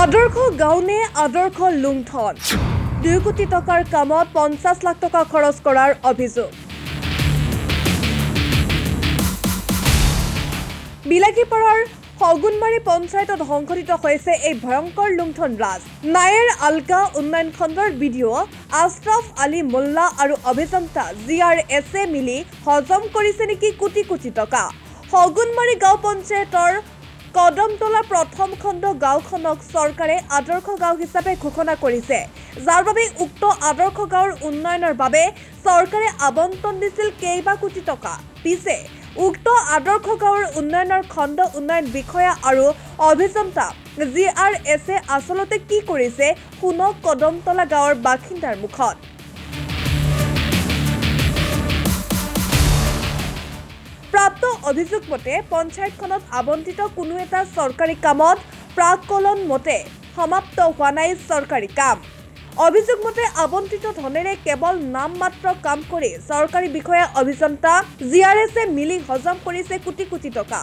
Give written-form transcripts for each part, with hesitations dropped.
আদৰ্শ গাঁওনে আদৰ্শ লুণ্ঠন 2 কোটি টকাৰ কামত 50 লাখ টকা খৰচ কৰাৰ অভিযোগ বিলাকীপাৰাৰ হগুনমাৰী পঞ্চায়তত সংঘটিত হৈছে এই ভয়ংকৰ লুণ্ঠন ৰাজ নায়েৰ আলকা উন্নয়ন খণ্ডৰ ভিডিঅ' আশৰাফ আলী মোল্লা আৰু অভিযন্তা জিআৰএছে মিলি হজম কৰিছে নেকি কোটি কোটি টকা হগুনমাৰী গাঁও পঞ্চায়তৰ কদমতলা প্ৰথম খণ্ড গাঁওখনক চৰকাৰে আদৰ্শ গাঁও হিচাপে ঘোষণা কৰিছে যাৰ বাবে উক্ত আদৰ্শ গাঁৱৰ উন্নয়নৰ বাবে চৰকাৰে আবণ্টন দিছিল কেইবা কোটি টকা পিছে উক্ত আদৰ্শ গাঁৱৰ উন্নয়নৰ খণ্ড উন্নয়ন বিষয়া আৰু অভিযন্তা জিআৰএছে আচলতে কি কৰিছে শুনক কদমতলা গাঁৱৰ বাসিন্দাৰ মুখত প্ৰাপ্ত অভিযোগ মতে পঞ্চায়তখনত আবণ্টিত কোনো এটা চৰকাৰী কামত প্ৰাককলন মতে সমাপ্ত হোৱা নাই চৰকাৰী কাম অভিযোগ মতে আবণ্টিত ধনেৰে কেৱল নাম মাত্ৰ কাম কৰি চৰকাৰী বিষয়া অভিযন্তা জিআৰএছে মিলি হজম কৰিছে কোটি কোটি টকা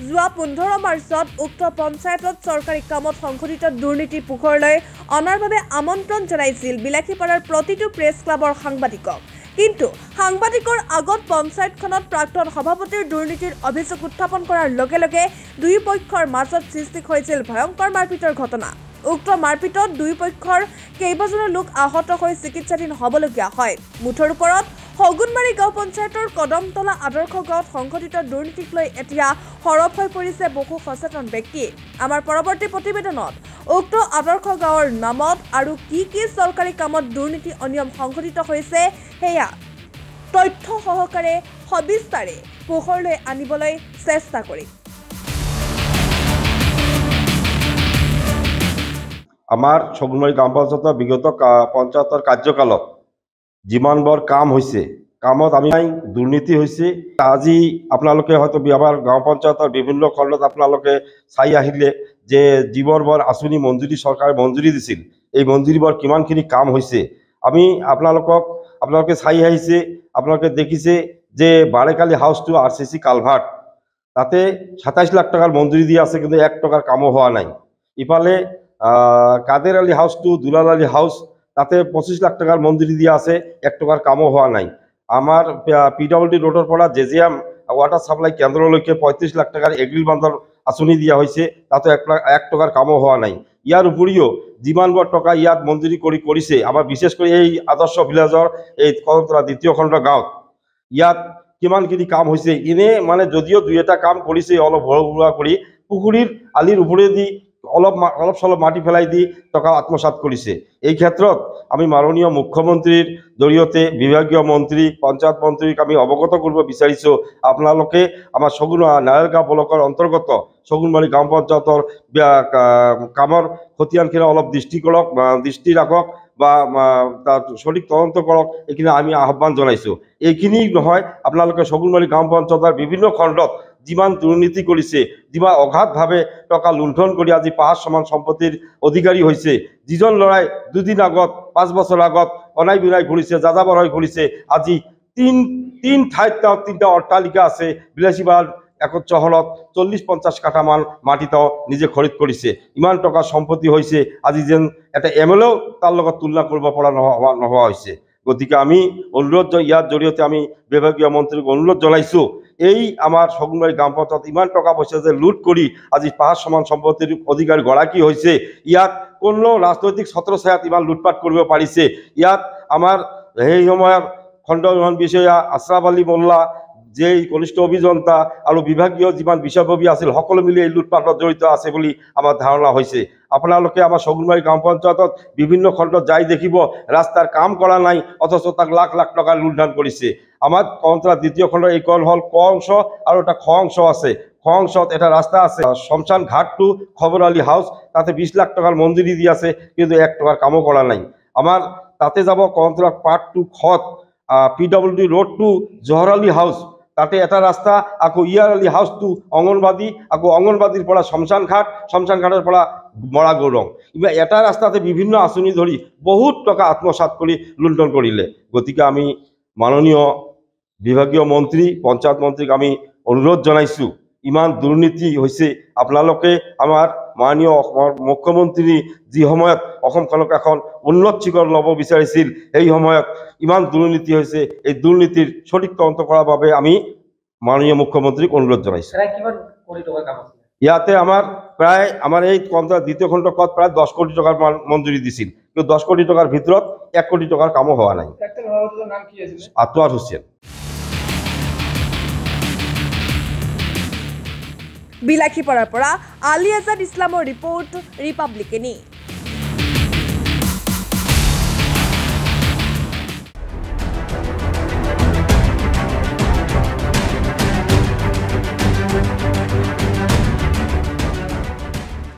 যোৱা 15 মাৰ্চত উক্ত পঞ্চায়তত চৰকাৰী কামত সংঘটিত দুৰ্নীতি পোহৰলৈ অনাৰ বাবে আমন্ত্ৰণ জনাইছিল বিলাকীপাৰাৰ প্ৰতিটো প্ৰেছ ক্লাবৰ সাংবাদিকক কিন্তু সাংবাদিকৰ আগত পঞ্চায়তখনত প্ৰাক্তন সভাপতিৰ দুৰ্নীতিৰ অভিযোগ উত্থাপন কৰাৰ লগে লগে দুই পক্ষৰ মাজত সৃষ্টি হৈছিল ভয়ংকৰ মাৰপিটৰ ঘটনা উক্ত মাৰপিটত দুই পক্ষৰ কেইবাজনো লোক আহত হৈ চিকিৎসাধীন হ'বলগীয়া হয় মুঠৰ ওপৰত হগুনমাৰী গাঁও পঞ্চায়তৰ কদমতলা আদৰ্শ গাঁৱত সংঘটিত দুৰ্নীতিক লৈ এতিয়া সৰব হৈ পৰিছে বহু সচেতন ব্যক্তি আমাৰ পৰৱৰ্তী প্ৰতিবেদনত উক্ত আদৰ্শ গাঁৱৰ নামত আৰু কি চৰকাৰী কামত দুৰ্নীতি অনিয়ম সংঘটিত হৈছে হেয়া তথ্য সহকাৰে সবিস্তাৰে পোহৰলৈ আনিবলৈ চেষ্টা কৰিম আমাৰ হগুনমাৰী গাঁও পঞ্চায়তৰ বিগত পঞ্চায়তৰ কাৰ্যকালত যিমানবোৰ কাম হৈছে কামত আমি দুৰ্নীতি হৈছে আজি আপোনালোকে হয়তো আমাৰ গাঁও পঞ্চায়তৰ বিভিন্ন খণ্ডত আপোনালোকে চাই আহিলে যে যিবোৰ আঁচনি মঞ্জুৰি চৰকাৰে মঞ্জুৰি দিছিল এই মঞ্জুৰিবোৰ কিমানখিনি কাম হৈছে আমি আপোনালোকে চাই আহিছে আপোনালোকে দেখিছে যে বাৰেকালি হাউচটো আৰচিচি কালভাৰ্ট তাতে 27 লাখ টকাৰ মঞ্জুৰি দিয়া আছে কিন্তু 1 টকাৰ কামো হোৱা নাই ইফালে কাদের আলী হাউস টু দুলাল আলী হাউস তাতে 25 লাখ টাকার মঞ্জুরি দিয়া আছে 1 টাকার কামও হওয়া নাই আমার পিডব্লিউডি রোডের পড়া জেজিএম ওয়াটার সাপ্লাই কেন্দ্রলৈকে 35 লাখ টাকার এগ্রিল বান্ধর আঁচনি দিয়া হয়েছে তাতে 1 টাকার কামও হওয়া নাই ইয়ার উপরিও যিমানবোৰ টকা ইয়াত মঞ্জুৰি কৰিছে আমাৰ বিশেষ কৰি এই আদৰ্শ ভিলেজৰ এই কদমতলা দ্বিতীয় খণ্ড গাঁৱত ইয়াত কিমানখিনি কাম হৈছে ইনে মানে যদিও দুই এটা কাম কৰিছে অলপ ভৰভৰা কৰি পুখুৰীৰ আলিৰ ওপৰেদি অলপ চলপ মাটি ফেলাই দি টকা আত্মসাত কৰিছে এই ক্ষেত্ৰত আমি মাননীয় মুখ্যমন্ত্ৰীৰ জৰিয়তে বিভাগীয় মন্ত্ৰী পঞ্চায়ত মন্ত্ৰীক আমি অৱগত কৰিব বিচাৰিছো আপোনালোকে আমাৰ নায়েৰ গাঁও ব্লকৰ অন্তৰ্গত হগুনমাৰী গাঁও পঞ্চায়তৰ কামৰ খতিয়ানখিনি অলপ দৃষ্টি ৰাখক বা তাৰ সঠিক তদন্ত কৰক এইখিনি আমি আহ্বান জনাইছো এইখিনি নহয় আপোনালোকে হগুনমাৰী গাঁও পঞ্চায়তৰ বিভিন্ন খণ্ডত যিমান দুৰ্নীতি কৰিছে যিমান অগাধভাৱে টকা লুণ্ঠন কৰি আজি 5 সমান সম্পত্তিৰ অধিকাৰী হৈছে যিজন লৰাই দুদিন আগত 5 বছৰ আগত অনাই বিনাই ঘূৰিছে যাযাবৰ হৈ ঘূৰিছে আজি তিন ঠাইত 3টা অট্টালিকা আছে বিলাসীবাৰ একত চহৰত 40-50 কাঠামান মাটি তেওঁ নিজে খৰিদ কৰিছে ইমান টকা সম্পত্তি হৈছে আজি যেন এটা এমএলএ তাৰ লগত তুলনা কৰিব পৰা নোহোৱা হৈছে গতিকে আমি অনুৰোধ ইয়াৰ জৰিয়তে আমি বিভাগীয় মন্ত্ৰীক অনুৰোধ জনাইছো এই আমাৰ হগুনমাৰী গাঁও পঞ্চায়ত ইমান টকা পইচা যে লুট কৰি আজি 5 সমান সম্পত্তিৰ অধিকাৰী গৰাকী হৈছে ইয়াত কোনো ৰাজনৈতিক ছত্ৰছায়াত ইমান লুটপাট কৰিব পাৰিছে ইয়াত আমাৰ সেই সময়ৰ খণ্ড উন্নয়ন বিষয়া আশৰাফ আলী মোল্লা যে কনিষ্ঠ অভিযন্তা আৰু বিভাগীয় যিমান বিষয়ববী আছিল সকলো মিলি এই লুটপাটত জড়িত আছে বুলি আমাৰ ধাৰণা হৈছে আপোনালোকে আমাৰ হগুনমাৰী গাঁও পঞ্চায়তত বিভিন্ন খণ্ডত যাই দেখিব ৰাস্তাৰ কাম কৰা নাই অথচ তাক লাখ লাখ টকা লুণ্ঠন কৰিছে আমাৰ কণ্ট্ৰা দ্বিতীয় খণ্ডৰ এই কল হল ক অংশ আৰু এটা খ অংশ আছে খ অংশত এটা ৰাস্তা আছে শমশান ঘাট টু খবৰ আলী হাউস তাতে 20 লাখ টকাৰ মঞ্জুৰি দি আছে কিন্তু 1 টকাৰ কামো কৰা নাই আমাৰ তাতে যাব কণ্ট্ৰা পাৰ্ট 2 খত PWD road two Johar Ali হাউস তাতে এটা ৰাস্তা আকৌ ইয়াৰ আলী হাউস টু অঙ্গনবাদী আকৌ অঙ্গনবাদীৰ পৰা শমশান ঘাটৰ পৰা মৰা গৌৰং এটা ৰাস্তাতে বিভিন্ন আঁচনি ধৰি বহুত টকা আত্মসাত কৰি লুণ্ঠন কৰিলে গতিকে আমি মাননীয় বিভাগীয় মন্ত্ৰী পঞ্চায়ত মন্ত্ৰীক আমি অনুৰোধ জনাইছো ইমান দুৰ্নীতি হৈছে আপোনালোকে আমাৰ মাননীয় অসমৰ মুখ্যমন্ত্ৰী যি সময়ত অসমখনক এখন উন্নত শিখৰ ল'ব বিচাৰিছিল সেই সময়ত ইমান দুৰ্নীতি হৈছে এই দুৰ্নীতিৰ সঠিক তদন্ত কৰাৰ বাবে আমি মাননীয় মুখ্যমন্ত্ৰীক অনুৰোধ জনাইছোঁ ইয়াতে আমাৰ প্ৰায় আমাৰ এই পঞ্চায়ত দ্বিতীয় খণ্ডকত প্ৰায় 10 কোটি টকাৰ মঞ্জুৰি দিছিল কিন্তু 10 কোটি টকাৰ ভিতৰত 1 কোটি টকাৰ কামো হোৱা নাই আতৱাৰ হুছেইন বিলাসীপাৰাৰ পৰা আলী আজাদ ইছলামৰ ৰিপৰ্ট ৰিপাব্লিকেনি।